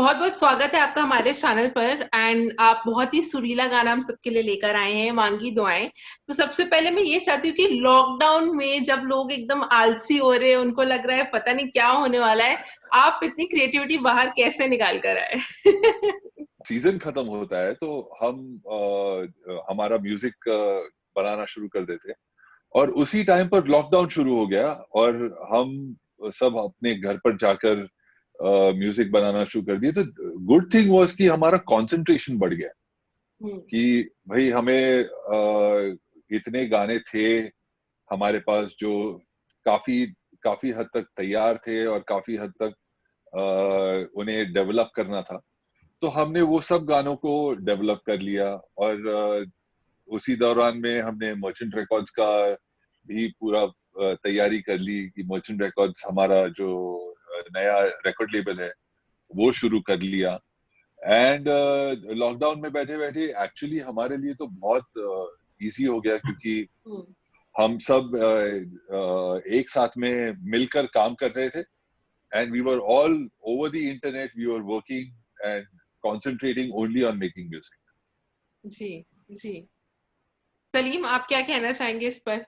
बहुत बहुत स्वागत है आपका हमारे चैनल पर। एंड आप बहुत ही सुरीला गाना हम सबके लिए लेकर आए हैं, मांगी दुआएं। तो सबसे पहले मैं ये चाहती हूँ कि लॉकडाउन में जब लोग एकदम आलसी हो रहे हैं, उनको लग रहा है पता नहीं क्या होने वाला है, आप इतनी क्रिएटिविटी बाहर कैसे निकाल कर आए? सीजन खत्म होता है तो हम हमारा म्यूजिक बनाना शुरू कर देते हैं और उसी टाइम पर लॉकडाउन शुरू हो गया और हम सब अपने घर पर जाकर म्यूजिक बनाना शुरू कर दिए। तो गुड थिंग वाज कि हमारा कंसंट्रेशन बढ़ गया कि भाई हमें इतने गाने थे हमारे पास जो काफी काफी हद तक तैयार थे और काफी हद तक उन्हें डेवलप करना था। तो हमने वो सब गानों को डेवलप कर लिया और उसी दौरान में हमने मर्चेंट रिकॉर्ड्स का भी पूरा तैयारी कर ली कि मर्चेंट रिकॉर्ड्स हमारा जो नया रिकॉर्ड लेबल है वो शुरू कर लिया। एंड लॉकडाउन में बैठे बैठे एक्चुअली हमारे लिए तो बहुत इजी हो गया क्योंकि हम सब एक साथ में मिलकर काम कर रहे थे and we were all over the internet, we were working and concentrating only on making music. जी जी। सलीम, आप क्या कहना चाहेंगे इस पर?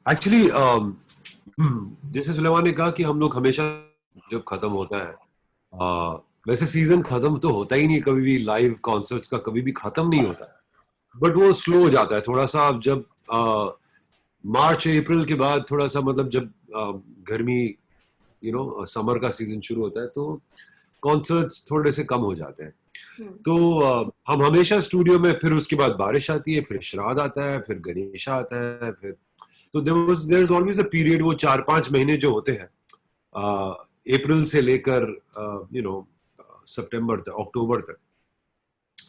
एक्चुअली जैसे सुलेमान ने कहा कि हम लोग हमेशा जब खत्म होता है, वैसे सीजन खत्म तो होता ही नहीं कभी भी, लाइव कॉन्सर्ट्स का कभी भी खत्म नहीं होता, बट वो स्लो हो जाता है थोड़ा सा। अब जब मार्च अप्रैल के बाद थोड़ा सा मतलब जब गर्मी समर का सीजन शुरू होता है तो कॉन्सर्ट्स थोड़े से कम हो जाते हैं। तो हम हमेशा स्टूडियो में, फिर उसके बाद बारिश आती है, फिर श्राद्ध आता है, फिर गणेश आता है, फिर तो there is always a period, वो 4-5 महीने जो होते हैं अप्रैल से लेकर सितंबर तक, अक्टूबर तक,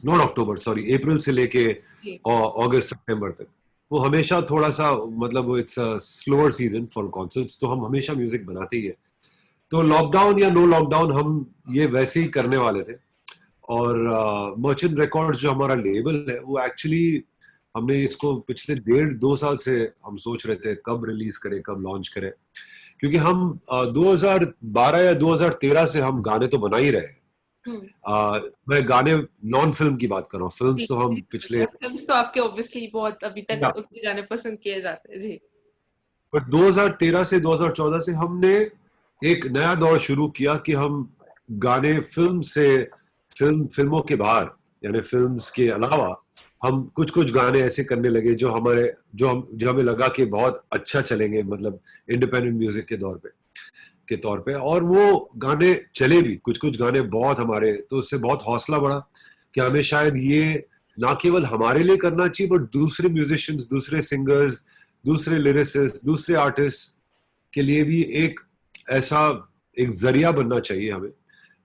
नॉट अक्टूबर सॉरी, अप्रैल से लेके अगस्त सितंबर तक, वो हमेशा थोड़ा सा मतलब it's a slower season for concerts. तो हम हमेशा म्यूजिक बनाते ही है। तो लॉकडाउन या नो लॉकडाउन हम ये वैसे ही करने वाले थे। और मर्चेंट रिकॉर्ड्स जो हमारा लेबल है वो एक्चुअली हमने इसको पिछले 1.5-2 साल से हम सोच रहे थे कब रिलीज करें, कब लॉन्च करें, क्योंकि हम 2012 या 2013 से हम गाने तो बना ही रहे हैं। मैं गाने नॉन फिल्म की बात कर रहा हूँ, फिल्म्स तो हम पिछले फिल्म्स तो आपके ऑब्वियसली बहुत अभी तक उनके गाने पसंद किए जाते हैं जी। बट 2013 से 2014 से हमने एक नया दौर शुरू किया कि हम गाने फिल्मों के बाहर, यानी फिल्म्स के अलावा हम कुछ कुछ गाने ऐसे करने लगे जो हमें लगा कि बहुत अच्छा चलेंगे, मतलब इंडिपेंडेंट म्यूजिक के तौर पे। और वो गाने चले भी, कुछ कुछ गाने बहुत हमारे, तो उससे बहुत हौसला बढ़ा कि हमें शायद ये ना केवल हमारे लिए करना चाहिए बट दूसरे म्यूजिशियंस, दूसरे सिंगर्स, दूसरे लिरिसिस्ट, दूसरे आर्टिस्ट के लिए भी एक ऐसा एक जरिया बनना चाहिए हमें,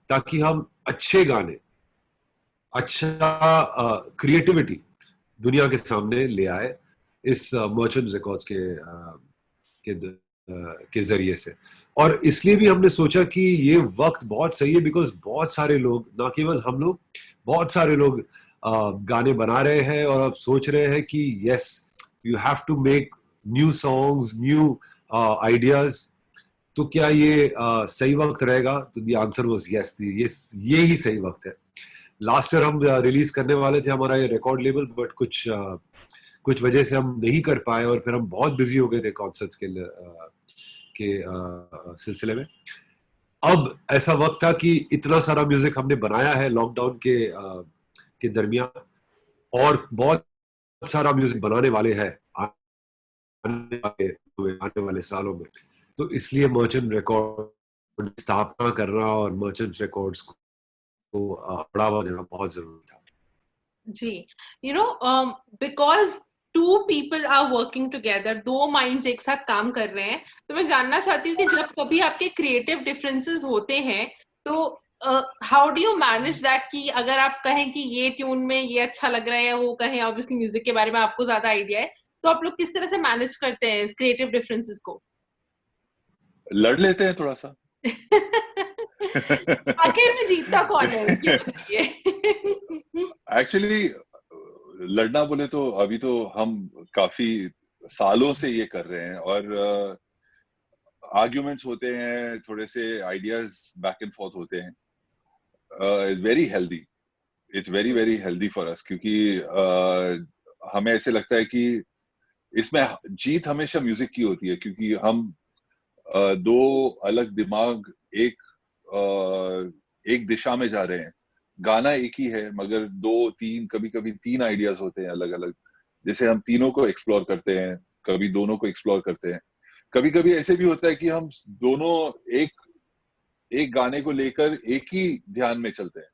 ताकि हम अच्छे गाने, अच्छा क्रिएटिविटी दुनिया के सामने ले आए इस मर्चेंट रिकॉर्ड्स के जरिए से। और इसलिए भी हमने सोचा कि ये वक्त बहुत सही है, बिकॉज बहुत सारे लोग, ना केवल हम लोग, बहुत सारे लोग गाने बना रहे हैं और अब सोच रहे हैं कि yes, you have to make new songs, new ideas. तो क्या ये सही वक्त रहेगा? तो द आंसर वाज यस, ये ही सही वक्त है। लास्ट ईयर हम रिलीज करने वाले थे हमारा ये रिकॉर्ड लेबल, बट कुछ वजह से हम नहीं कर पाए और फिर हम बहुत बिजी हो गए थे कॉन्सर्ट्स के सिलसिले में। अब ऐसा वक्त था कि इतना सारा म्यूजिक हमने बनाया है लॉकडाउन के दरमियान, और बहुत सारा म्यूजिक बनाने वाले हैं आने वाले सालों में। तो इसलिए मर्चेंट रिकॉर्ड स्थापना करना और मर्चेंट रिकॉर्ड्स को बढ़ावा देना बहुत जरूरी था जी। Because two people are working together, दो माइंड्स एक साथ काम कर रहे हैं। तो मैं जानना चाहती हूँ कि जब कभी आपके क्रिएटिव डिफरेंसेस होते हैं तो how do you manage that, कि अगर आप कहें कि ये ट्यून में ये अच्छा लग रहा है, वो कहें ऑब्वियसली म्यूजिक के बारे में आपको ज्यादा आइडिया है, तो आप लोग किस तरह से मैनेज करते हैं क्रिएटिव डिफरेंसेस को? लड़ लेते हैं थोड़ा सा। आखिर में जीतता कौन है, ये बताइए। एक्चुअली लड़ना बोले तो अभी तो हम काफी सालों से ये कर रहे हैं और आर्ग्यूमेंट्स होते हैं, थोड़े से आइडियाज बैक एंड फोर्थ होते हैं। Very healthy, it's very very healthy for us, क्योंकि हमें ऐसे लगता है कि इसमें जीत हमेशा म्यूजिक की होती है, क्योंकि हम दो अलग दिमाग एक एक दिशा में जा रहे हैं। गाना एक ही है मगर दो तीन, कभी कभी तीन आइडियाज होते हैं अलग अलग, जैसे हम तीनों को एक्सप्लोर करते हैं, कभी दोनों को एक्सप्लोर करते हैं। कभी कभी ऐसे भी होता है कि हम दोनों एक एक गाने को लेकर एक ही ध्यान में चलते हैं,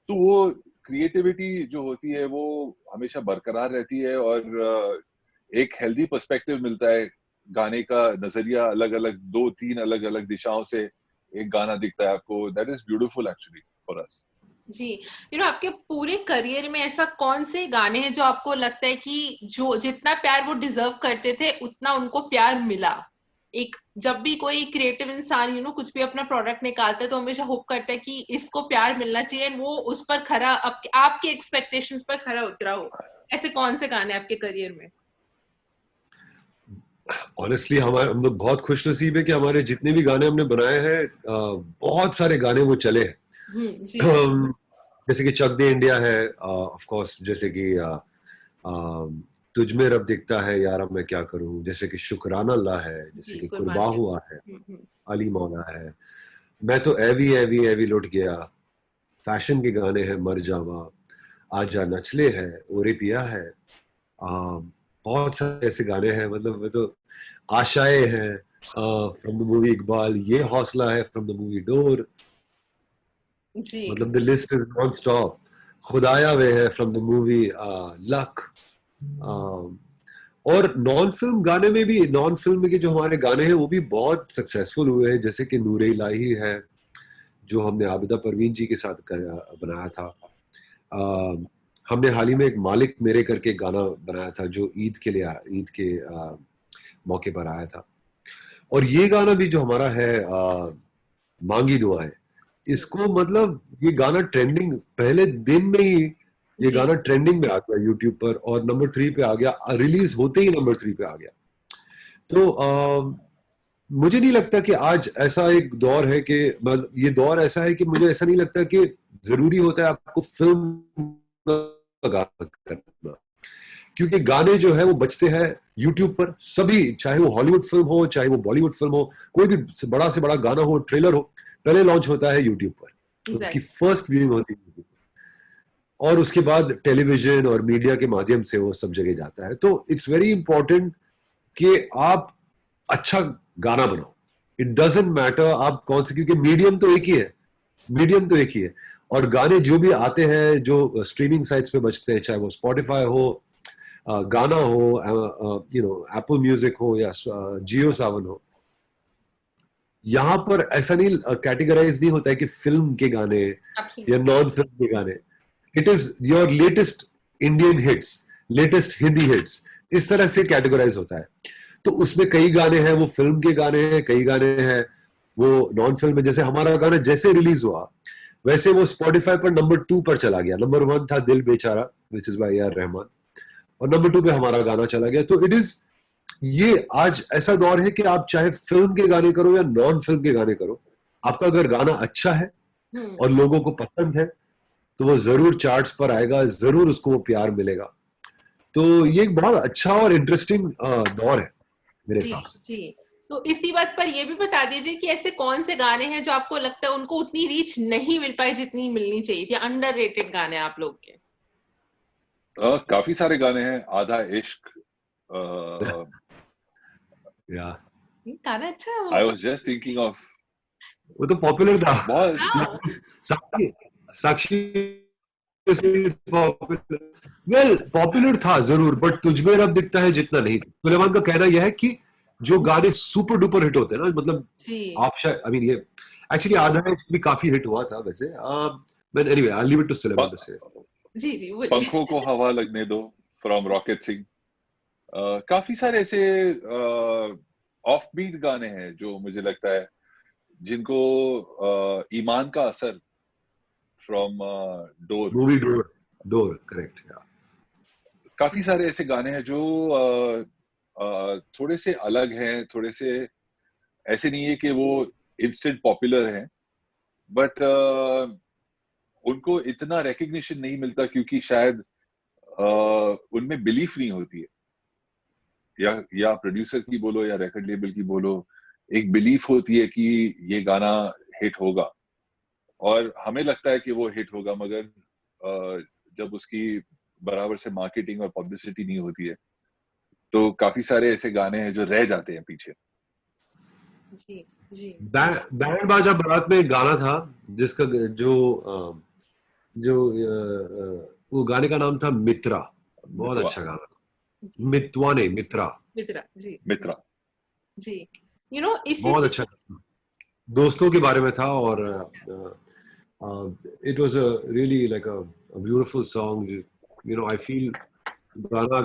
तो वो क्रिएटिविटी जो होती है वो हमेशा बरकरार रहती है, और एक हेल्दी पर्सपेक्टिव मिलता है। गाने का नजरिया अलग अलग, दो तीन अलग अलग दिशाओं से एक गाना दिखता है आपको। That is beautiful actually for us. जी, आपके पूरे करियर में ऐसा कौन से गाने हैं जो आपको लगता है कि जो जितना प्यार वो डिजर्व करते थे उतना उनको प्यार मिला? एक जब भी कोई क्रिएटिव इंसान कुछ भी अपना प्रोडक्ट निकालता है तो हमेशा होप करता है कि इसको प्यार मिलना चाहिए, वो उस पर खरा, आपके एक्सपेक्टेशंस पर खरा उतरा हो। ऐसे कौन से गाने आपके करियर में? ऑनेस्टली हमारे हम लोग बहुत खुशनसीब है कि हमारे जितने भी गाने हमने बनाए हैं, बहुत सारे गाने वो चले हैं। जी जैसे कि चक दे इंडिया है, ऑफ कोर्स, जैसे कि तुझ में रब दिखता है यारा मैं क्या करूं, जैसे कि शुक्राना अल्लाह है, जैसे जी, कि कुर्बान कुर्बा के। हुआ है, अली मौला है, मैं तो एवी एवी एवी लुट गया, फैशन के गाने हैं, मर जावा, आजा नचले है, ओरे पिया है, बहुत सारे ऐसे गाने हैं। मतलब मैं तो आशाएं हैं फ्रॉम द मूवी इकबाल, ये हौसला है फ्रॉम द मूवी डोर, जी मतलब the list is non stop, खुदाया वे है फ्रॉम द मूवी लक। और नॉन फिल्म गाने में भी, नॉन फिल्म के जो हमारे गाने हैं वो भी बहुत सक्सेसफुल हुए हैं, जैसे कि नूरे इलाही है जो हमने आबिदा परवीन जी के साथ बनाया था। हमने हाल ही में एक मालिक मेरे करके गाना बनाया था जो ईद के लिए, ईद के मौके पर आया था। और ये गाना भी जो हमारा है, मांगी दुआएं, इसको मतलब ये गाना ट्रेंडिंग पहले दिन में ही, ये जी गाना ट्रेंडिंग में आ गया यूट्यूब पर और नंबर 3 पे आ गया, रिलीज होते ही नंबर 3 पे आ गया। तो मुझे नहीं लगता कि आज ऐसा एक दौर है कि, मतलब ये दौर ऐसा है कि मुझे ऐसा नहीं लगता कि जरूरी होता है आपको फिल्म का गाना करना, क्योंकि गाने जो है वो बजते हैं यूट्यूब पर सभी, चाहे वो हॉलीवुड फिल्म हो, चाहे वो बॉलीवुड फिल्म हो, कोई भी बड़ा से बड़ा गाना हो, ट्रेलर हो, पहले लॉन्च होता है यूट्यूब पर, उसकी एग्जैक्ट फर्स्ट व्यूइंग होती है, और उसके बाद टेलीविजन और मीडिया के माध्यम से वो सब जगह जाता है। तो इट्स वेरी इंपॉर्टेंट कि आप अच्छा गाना बनाओ, इट डजेंट मैटर आप कौन से, क्योंकि मीडियम तो एक ही है, मीडियम तो एक ही है। और गाने जो भी आते हैं जो स्ट्रीमिंग साइट्स पे बजते हैं, चाहे वो स्पॉटिफाई हो, गाना हो, एप्पल म्यूजिक हो या जियो सावन हो, यहाँ पर ऐसा नहीं कैटेगराइज नहीं होता है कि फिल्म के गाने या एब्सोल्युटली। नॉन फिल्म के गाने। It is your latest Indian hits, latest Hindi hits, इस तरह से कैटेगराइज होता है। तो उसमें कई गाने हैं वो फिल्म के गाने हैं, कई गाने हैं वो नॉन फिल्म में। जैसे हमारा गाना जैसे रिलीज हुआ वैसे वो स्पॉटिफाई पर नंबर 2 पर चला गया, नंबर 1 था दिल बेचारा which is by AR Rahman, और नंबर 2 पे हमारा गाना चला गया। तो इट इज, ये आज ऐसा दौर है कि आप चाहे फिल्म के गाने करो या नॉन फिल्म के गाने करो, आपका अगर गाना अच्छा है और लोगों को पसंद है तो वो जरूर चार्ट्स पर आएगा, जरूर उसको वो प्यार मिलेगा। तो ये एक बहुत अच्छा और इंटरेस्टिंग दौर है मेरे जी हिसाब से। जी। तो इसी बात पर ये भी बता दीजिए कि ऐसे कौन से गाने हैं जो आपको लगता है उनको उतनी रीच नहीं मिल पाई जितनी मिलनी चाहिए थी, अंडररेटेड गाने आप लोग के? काफी सारे गाने हैं, आधा इश्क, या गाना अच्छा है वो आई तो। वाज जस्ट थिंकिंग ऑफ, वो तो पॉपुलर था। बहुत। हाँ साक्षी, साक्षी वेल पॉपुलर था जरूर, बट तुझमें रब दिखता है जितना नहीं। सुलेमान का कहना यह है कि जो गाने सुपर डुपर हिट होते हैं ना, मतलब जी आप शायद, आई मीन ये एक्चुअली आधा भी काफी हिट हुआ था वैसे, but anyway I leave it to Suleman to say. जी जी बोलिए। पंखों को हवा लगने दो, फ्रॉम रॉकेट सिंह। काफी सारे ऐसे ऑफ बीट गाने हैं जो मुझे लगता है जिनको ईमान का असर, from door. Movie door, door correct. काफी सारे ऐसे गाने हैं जो थोड़े से अलग हैं, थोड़े से ऐसे नहीं है कि वो इंस्टेंट पॉपुलर हैं, बट उनको इतना रिकग्निशन नहीं मिलता क्योंकि शायद उनमें बिलीफ नहीं होती है, या प्रोड्यूसर की बोलो या रिकॉर्ड लेबल की बोलो, एक बिलीफ होती है कि ये गाना हिट होगा, और हमें लगता है कि वो हिट होगा, मगर जब उसकी बराबर से मार्केटिंग और पब्लिसिटी नहीं होती है तो काफी सारे ऐसे गाने हैं जो रह जाते हैं पीछे। जी जी। बैंड बाजा बारात में एक गाना था जिसका जो वो गाने का नाम था मित्रा, बहुत मितवा, अच्छा गाना। जी मितवा नहीं, मित्रा। मित्रा जी मित्रा। जी। यू नो इसी बहुत से अच्छा दोस्तों के बारे में था, और it was really like a beautiful song. You know I feel गाना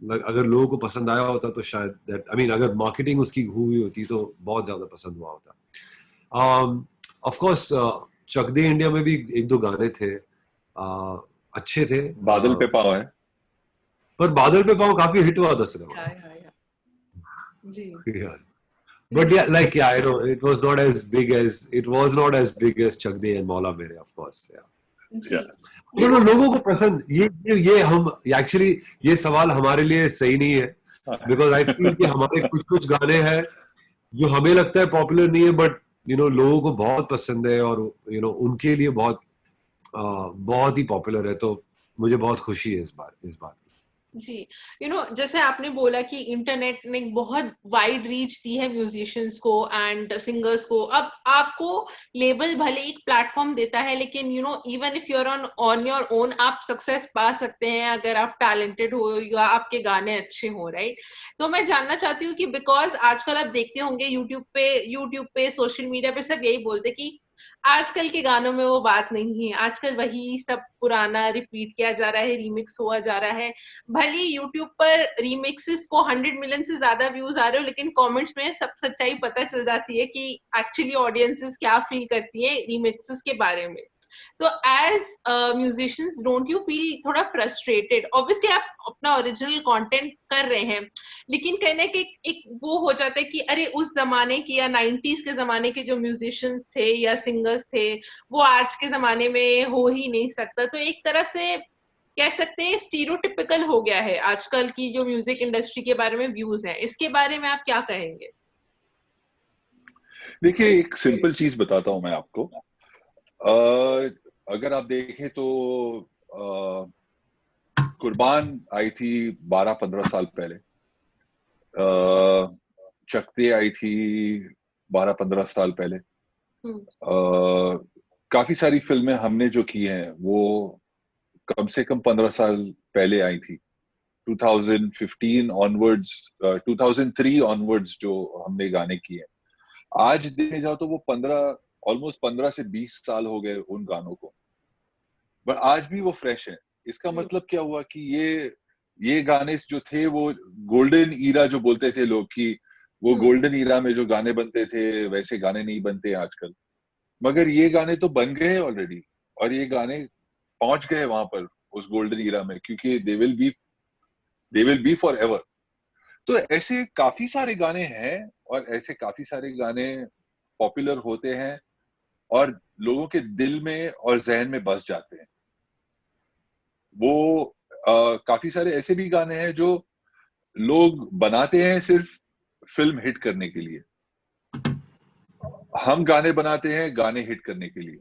अगर लोगों को पसंद आया होता तो शायद दैट आई मीन अगर मार्केटिंग उसकी हुई होती तो बहुत ज्यादा पसंद हुआ होता। Of course Chak De India में भी एक दो गाने थे, अच्छे थे, बादल पे पाँव है। पर बादल पे पाँव काफी हिट हुआ था सिनेमा। या जी But ji yeah, like yeah, I know it was not as big as Chak De and Maula Mere, of course. Yeah. जी। या यू नो लोगों को पसंद ये हम एक्चुअली ये सवाल हमारे लिए सही नहीं है, बिकॉज आई फील कि हमारे कुछ कुछ गाने हैं जो हमें लगता है पॉपुलर नहीं है, बट लोगों को बहुत पसंद है, और उनके लिए बहुत ही पॉपुलर है। तो मुझे बहुत खुशी है इस बात की। जी। जैसे आपने बोला कि इंटरनेट ने बहुत वाइड रीच दी है म्यूजिशियंस को एंड सिंगर्स को। अब आपको लेबल भले एक प्लेटफॉर्म देता है, लेकिन even if you are on your own, आप सक्सेस पा सकते हैं अगर आप टैलेंटेड हो या आपके गाने अच्छे हो, राइट? तो मैं जानना चाहती हूँ कि बिकॉज आजकल आप देखते होंगे यूट्यूब पे सोशल मीडिया पे सब यही बोलते कि आजकल के गानों में वो बात नहीं है, आजकल वही सब पुराना रिपीट किया जा रहा है, रिमिक्स हुआ जा रहा है। भले यूट्यूब पर रीमिक्सेस को 100 मिलियन से ज्यादा व्यूज आ रहे हो, लेकिन कमेंट्स में सब सच्चाई पता चल जाती है कि एक्चुअली ऑडियंसेस क्या फील करती है रीमिक्सेस के बारे में। तो as musicians don't you feel थोड़ा फ्रस्ट्रेटेड? ऑब्वियसली आप अपना ओरिजिनल कंटेंट कर रहे हैं, लेकिन कहीं ना कहीं एक वो हो जाता है कि अरे उस जमाने की या 90s के जमाने के जो म्यूजिशियंस थे या सिंगर्स थे वो आज के जमाने में हो ही नहीं सकता। तो एक तरह से कह सकते हैं स्टीरियोटिपिकल हो गया है आजकल की जो म्यूजिक इंडस्ट्री के बारे में व्यूज हैं। इसके बारे में आप क्या कहेंगे? देखिए, एक सिंपल चीज बताता हूं मैं आपको। अगर आप देखें तो कुर्बान आई थी 12-15 साल पहले, चक दे आई थी 12-15 साल पहले। काफी सारी फिल्में हमने जो की हैं वो कम से कम 15 साल पहले आई थी। 2015 ऑनवर्ड्स, 2003 ऑनवर्ड्स जो हमने गाने किए। आज देखे जाओ तो वो ऑलमोस्ट 15 से 20 साल हो गए उन गानों को, पर आज भी वो फ्रेश है। इसका मतलब क्या हुआ कि ये गाने जो थे वो गोल्डन ईरा जो बोलते थे लोग, कि वो गोल्डन ईरा में जो गाने बनते थे वैसे गाने नहीं बनते आजकल, मगर ये गाने तो बन गए ऑलरेडी, और ये गाने पहुंच गए वहां पर उस गोल्डन ईरा में, क्योंकि they will be for ever. तो ऐसे काफी सारे गाने हैं, और ऐसे काफी सारे गाने पॉपुलर होते हैं और लोगों के दिल में और जहन में बस जाते हैं। वो काफी सारे ऐसे भी गाने हैं जो लोग बनाते हैं सिर्फ फिल्म हिट करने के लिए। हम गाने बनाते हैं गाने हिट करने के लिए।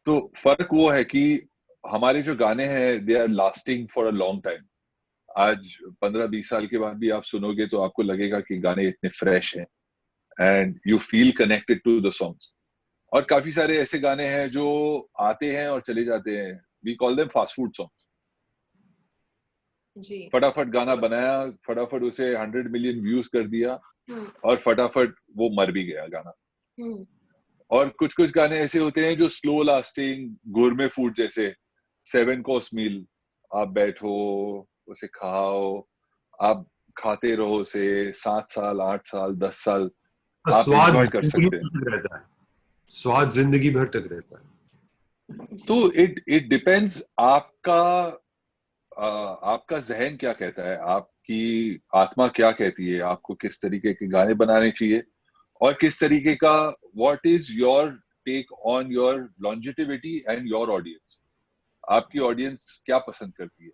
तो फर्क वो है कि हमारे जो गाने हैं they are lasting for a long time. आज 15-20 साल के बाद भी आप सुनोगे तो आपको लगेगा कि गाने इतने फ्रेश हैं, and you feel connected to the songs. और काफी सारे ऐसे गाने हैं जो आते हैं और चले जाते हैं, we call them fast food songs. फटाफट गाना बनाया, फटाफट उसे 100 मिलियन व्यूज कर दिया, और फटाफट वो मर भी गया गाना। और कुछ कुछ गाने ऐसे होते हैं जो स्लो लास्टिंग, गुरमे फूड जैसे 7 कोर्स मील, आप बैठो उसे खाओ, आप खाते रहो उसे 7 साल 8 साल 10 साल आप एंजॉय कर सकते हैं। स्वाद जिंदगी भर तक रहता है। तो इट डिपेंड्स आपका जहन क्या कहता है, आपकी आत्मा क्या कहती है, आपको किस तरीके के गाने बनाने चाहिए और किस तरीके का what is your take on your longevity and your audience. आपकी ऑडियंस क्या पसंद करती है,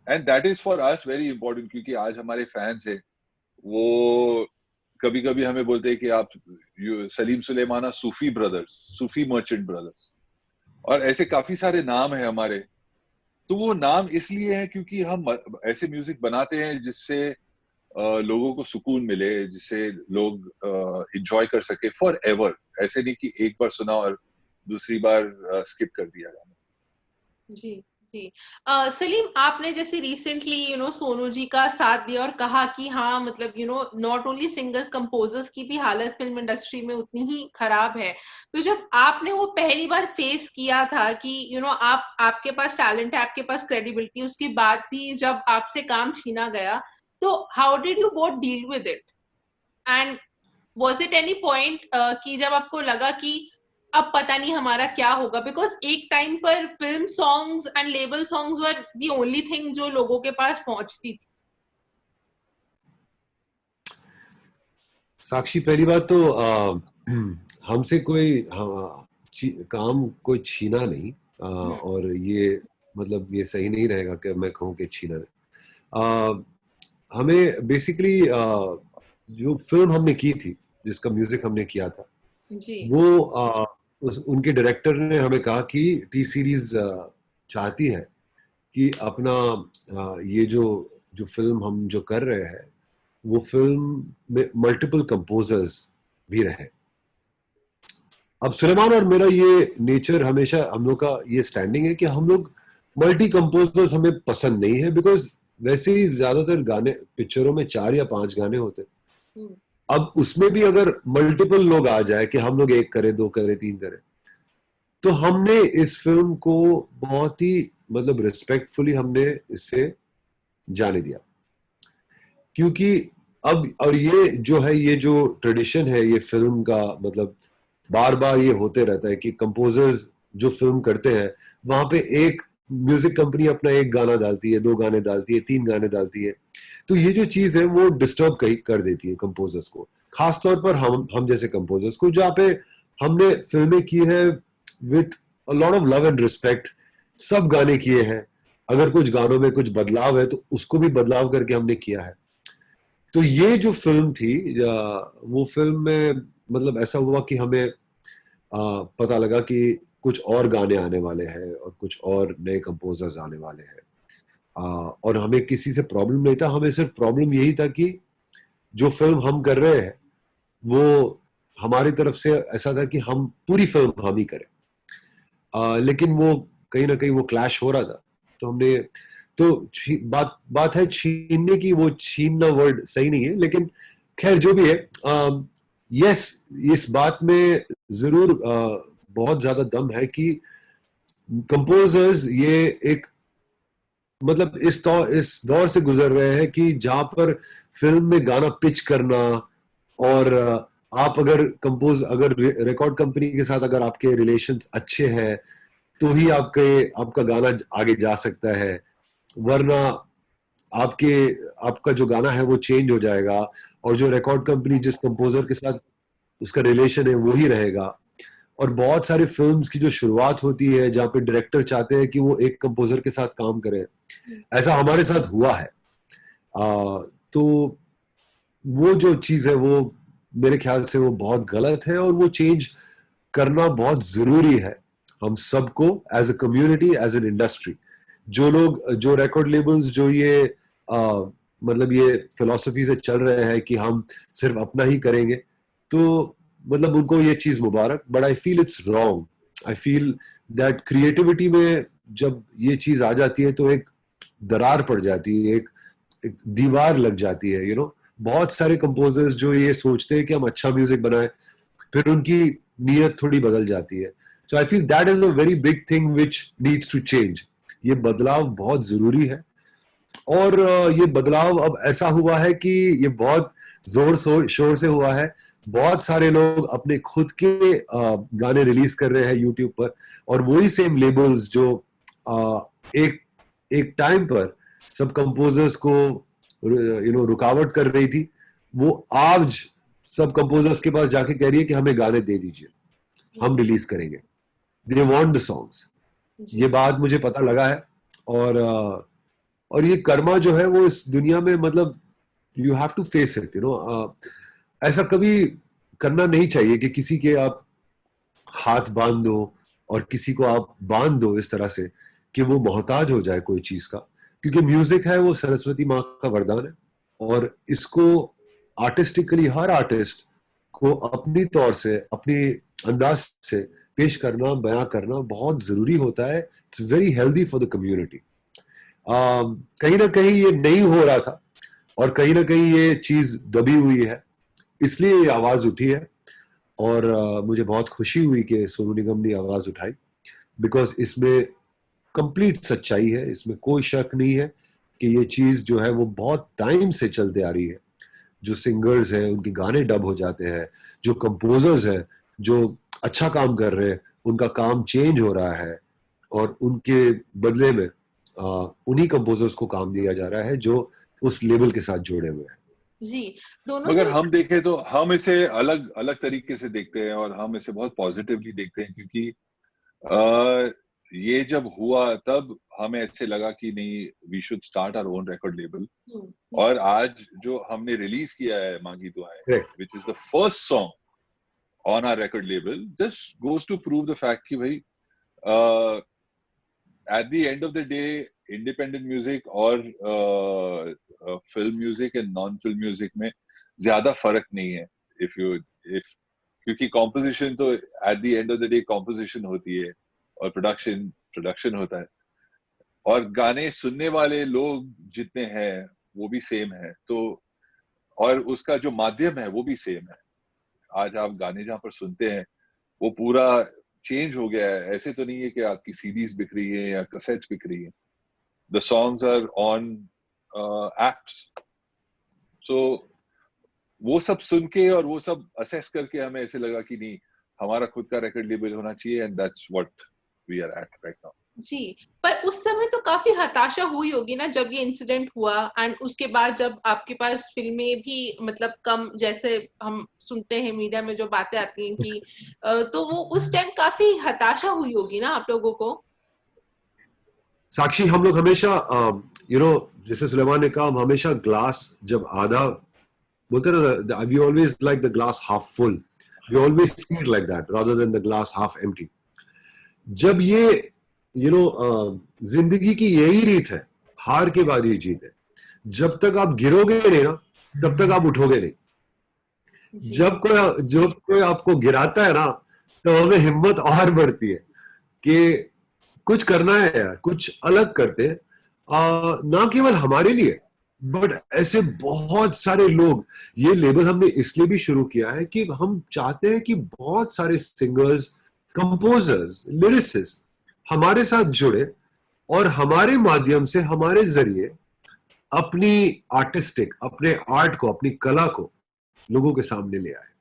and that is for us very important, क्योंकि आज हमारे फैंस हैं, वो कभी कभी हमें बोलते हैं कि आप सलीम सुलेमाना सूफी ब्रदर्स, सूफी मर्चेंट ब्रदर्स, और ऐसे काफी सारे नाम हैं हमारे। तो वो नाम इसलिए है क्योंकि हम ऐसे म्यूजिक बनाते हैं जिससे लोगों को सुकून मिले, जिससे लोग एंजॉय कर सके फॉर एवर। ऐसे नहीं कि एक बार सुना और दूसरी बार स्किप कर दिया गाना। जी जी। सलीम, आपने जैसे रिसेंटली सोनू जी का साथ दिया और कहा कि हाँ मतलब नॉट ओनली सिंगर्स, कंपोजर्स की भी हालत फिल्म इंडस्ट्री में उतनी ही खराब है। तो जब आपने वो पहली बार फेस किया था कि आपके पास टैलेंट है, आपके पास क्रेडिबिलिटी, उसके बाद भी जब आपसे काम छीना गया, तो how did you both deal with it? And was it any point कि जब आपको लगा कि अब पता नहीं हमारा क्या होगा? बिकॉज एक टाइम पर film songs and label songs were the only thing जो लोगों के पास पहुंचती थी। साक्षी, पहली बात तो हमसे कोई काम कोई छीना नहीं, और ये मतलब ये सही नहीं रहेगा कि मैं कहूँ कि छीना नहीं। हमें बेसिकली जो फिल्म हमने की थी, जिसका म्यूजिक हमने किया था, जी। वो उनके डायरेक्टर ने हमें कहा कि टी सीरीज चाहती है कि अपना ये जो फिल्म हम जो कर रहे हैं, वो फिल्म में मल्टीपल कंपोजर्स भी रहे। अब सुलेमान और मेरा ये नेचर, हमेशा हम लोग का ये स्टैंडिंग है कि हम लोग मल्टी कंपोजर्स हमें पसंद नहीं है, बिकॉज वैसे ही ज्यादातर गाने पिक्चरों में 4 या 5 गाने होते। अब उसमें भी अगर मल्टीपल लोग आ जाए कि हम लोग 1 करें, 2 करें, 3 करें, तो हमने इस फिल्म को बहुत ही मतलब रिस्पेक्टफुली हमने इससे जाने दिया, क्योंकि अब और ये जो है, ये जो ट्रेडिशन है ये फिल्म का, मतलब बार बार ये होते रहता है कि कंपोजर्स जो फिल्म करते हैं, वहां पे एक म्यूजिक कंपनी अपना 1 गाना डालती है, 2 गाने डालती है, 3 गाने डालती है। तो ये जो चीज है वो डिस्टर्ब कर देती है कंपोजर्स को, खासतौर पर हम जैसे कंपोजर्स को, जहाँ पे हमने फिल्में की है with a lot of love and respect, सब गाने किए हैं। अगर कुछ गानों में कुछ बदलाव है तो उसको भी बदलाव करके हमने किया है। तो ये जो फिल्म थी, वो फिल्म में मतलब ऐसा हुआ कि हमें पता लगा कि कुछ और गाने आने वाले हैं और कुछ और नए कंपोजर्स आने वाले हैं, और हमें किसी से प्रॉब्लम नहीं था। हमें सिर्फ प्रॉब्लम यही था कि जो फिल्म हम कर रहे हैं वो हमारी तरफ से ऐसा था कि हम पूरी फिल्म हम ही करें, लेकिन वो कहीं ना कहीं वो क्लैश हो रहा था। तो हमने तो बात है छीनने की, वो छीनना वर्ड सही नहीं है, लेकिन खैर जो भी है, यस, इस बात में जरूर बहुत ज्यादा दम है कि कंपोजर्स ये एक मतलब इस दौर से गुजर रहे हैं कि जहां पर फिल्म में गाना पिच करना, और आप अगर रिकॉर्ड कंपनी के साथ अगर आपके रिलेशंस अच्छे हैं तो ही आपका गाना आगे जा सकता है, वरना आपका जो गाना है वो चेंज हो जाएगा, और जो रिकॉर्ड कंपनी जिस कंपोजर के साथ उसका रिलेशन है वो ही रहेगा। और बहुत सारी फिल्म्स की जो शुरुआत होती है जहाँ पे डायरेक्टर चाहते हैं कि वो एक कंपोजर के साथ काम करे, ऐसा हमारे साथ हुआ है। तो वो जो चीज है वो मेरे ख्याल से वो बहुत गलत है, और वो चेंज करना बहुत जरूरी है हम सबको, as a community, as an industry. जो रिकॉर्ड लेबल्स जो ये मतलब ये फिलॉसफी से चल रहे हैं कि हम सिर्फ अपना ही करेंगे, तो मतलब उनको ये चीज मुबारक, but I feel it's wrong. I feel that creativity में जब ये चीज आ जाती है तो एक दरार पड़ जाती है, एक दीवार लग जाती है, बहुत सारे कंपोजर्स जो ये सोचते हैं कि हम अच्छा म्यूजिक बनाएं, फिर उनकी नीयत थोड़ी बदल जाती है। So I feel that is a very big thing which needs to change. ये बदलाव बहुत जरूरी है, और ये बदलाव अब ऐसा हुआ है कि ये बहुत जोर शोर से हुआ है। बहुत सारे लोग अपने खुद के गाने रिलीज कर रहे हैं यूट्यूब पर, और वही सेम लेबल्स जो एक टाइम पर सब कंपोजर्स को रुकावट कर रही थी, वो आज सब कंपोजर्स के पास जाके कह रही है कि हमें गाने दे दीजिए। हम रिलीज करेंगे, दे वांट द सॉन्ग्स। ये बात मुझे पता लगा है। और ये कर्मा जो है वो इस दुनिया में, मतलब you have to face it, ऐसा कभी करना नहीं चाहिए कि किसी के आप हाथ बांध दो और किसी को आप बांध दो इस तरह से कि वो मोहताज हो जाए कोई चीज का। क्योंकि म्यूजिक है वो सरस्वती माँ का वरदान है, और इसको आर्टिस्टिकली हर आर्टिस्ट को अपनी तौर से, अपनी अंदाज से पेश करना, बयां करना बहुत जरूरी होता है। It's very healthy for the community. कहीं ना कहीं ये नहीं हो रहा था, और कहीं ना कहीं ये चीज दबी हुई है, इसलिए ये आवाज उठी है। और मुझे बहुत खुशी हुई कि सोनू निगम ने आवाज उठाई, बिकॉज इसमें कंप्लीट सच्चाई है, इसमें कोई शक नहीं है कि ये चीज जो है वो बहुत टाइम से चलते आ रही है। जो सिंगर्स हैं उनके गाने डब हो जाते हैं, जो कंपोजर्स हैं जो अच्छा काम कर रहे हैं उनका काम चेंज हो रहा है, और उनके बदले में उन्हीं कंपोजर्स को काम दिया जा रहा है जो उस लेबल के साथ जुड़े हुए हैं। जी, दोनों मगर से हम देखें तो हम इसे अलग अलग तरीके से देखते हैं, और हम इसे बहुत पॉजिटिवली देखते हैं, क्योंकि ये जब हुआ तब हमें ऐसे लगा कि नहीं, we should start our own record label. और आज जो हमने रिलीज किया है मांगी दुआएं, which is the first song on our record label, this goes to prove the fact कि भाई at the end of the day independent music और film music and non film music में ज्यादा फर्क नहीं है। इफ क्योंकि कॉम्पोजिशन तो at the end of the day composition होती है, और प्रोडक्शन होता है, और गाने सुनने वाले लोग जितने हैं वो भी सेम है। तो और उसका जो माध्यम है वो भी सेम है। आज आप गाने जहां पर सुनते हैं वो पूरा चेंज हो गया है। ऐसे तो नहीं है कि आपकी सीडीज बिक रही है या कैसेट्स बिक रही है। The songs are on apps. So वो सब सुन के और वो सब असेस करके हमें ऐसे लगा कि नहीं, हमारा खुद का रिकॉर्ड लेबल होना चाहिए, and that's what we are at right now. जी, पर उस समय तो काफी हताशा हुई होगी ना जब ये इंसिडेंट हुआ, एंड उसके बाद जब आपके पास फिल्में भी मतलब कम, जैसे हम सुनते हैं मीडिया में जो बातें आती हैं कि तो वो उस टाइम काफी हताशा हुई होगी ना आप लोगों को। साक्षी, हम लोग हमेशा जैसे सुलेमान ने कहा, हम हमेशा ग्लास जब आधा बोलते ना, we always like the glass half full, we always see it like that rather than the glass half empty. जब ये जिंदगी की यही रीत है, हार के बाद ही जीत है। जब तक आप गिरोगे नहीं ना, तब तक आप उठोगे नहीं। जब कोई आपको गिराता है ना, तो हमें हिम्मत और बढ़ती है कि कुछ करना है यार, कुछ अलग करते। ना केवल हमारे लिए, बट ऐसे बहुत सारे लोग, ये लेबल हमने इसलिए भी शुरू किया है कि हम चाहते हैं कि बहुत सारे सिंगर्स, कंपोजर्स, लिरिसिस्ट हमारे साथ जुड़े, और हमारे माध्यम से, हमारे जरिए अपनी आर्टिस्टिक, अपने आर्ट को, अपनी कला को लोगों के सामने ले आए।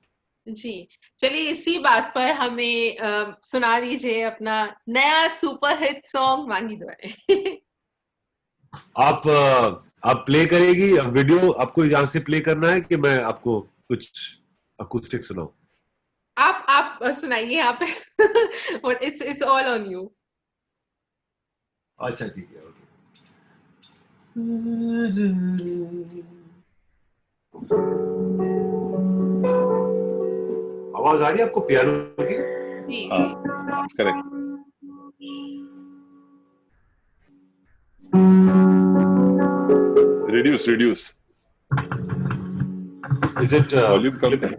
जी, चलिए इसी बात पर हमें सुना दीजिए अपना नया सुपरहिट सॉन्ग मांगी दुआएं। आप प्ले करेगी, वीडियो आपको यहाँ से प्ले करना है कि मैं आपको कुछ अकूस्टिक सुनाऊं? आप सुनाइए यहाँ पे। But it's all on you. अच्छा ठीक है, ओके। आवाज आ रही है आपको पियानो की? जी जी, correct. Reduce is it volume कम है?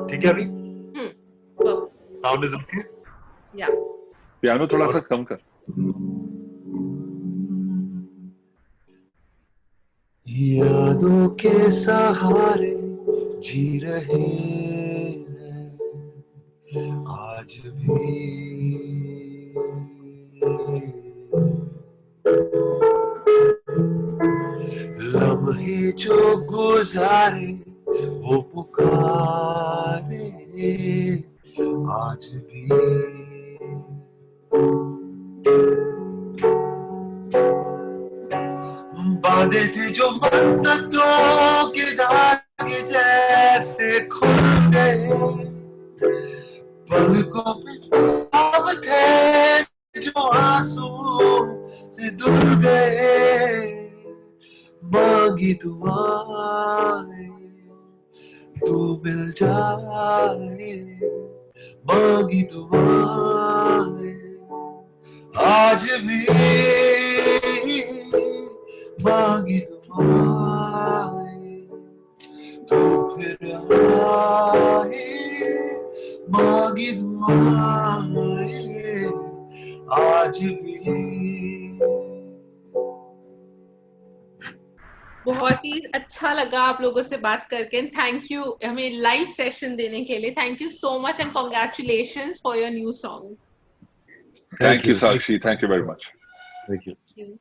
ठीक है अभी? perfect. Sound is okay? या पियानो थोड़ा सा कम कर। यादों के सहारे जी रहे हैं आज भी, लम्हे जो गुजारे वो पुकारे आज भी। बांधे थे जो मन्नतों के धागे जैसे, पलकों पे ख्वाब थे जो आंसू से धुल गए, मांगी दुआएं तू मिल जाए, मांगी दुआएं आज भी, मांगी दुआएं तू फिर आए, मांगी दुआएं आज भी। बहुत ही अच्छा लगा आप लोगों से बात करके। थैंक यू हमें लाइव सेशन देने के लिए। Thank you so much and congratulations for your new song. Thank you, Sakshi. Thank you very much. Thank you. Thank you.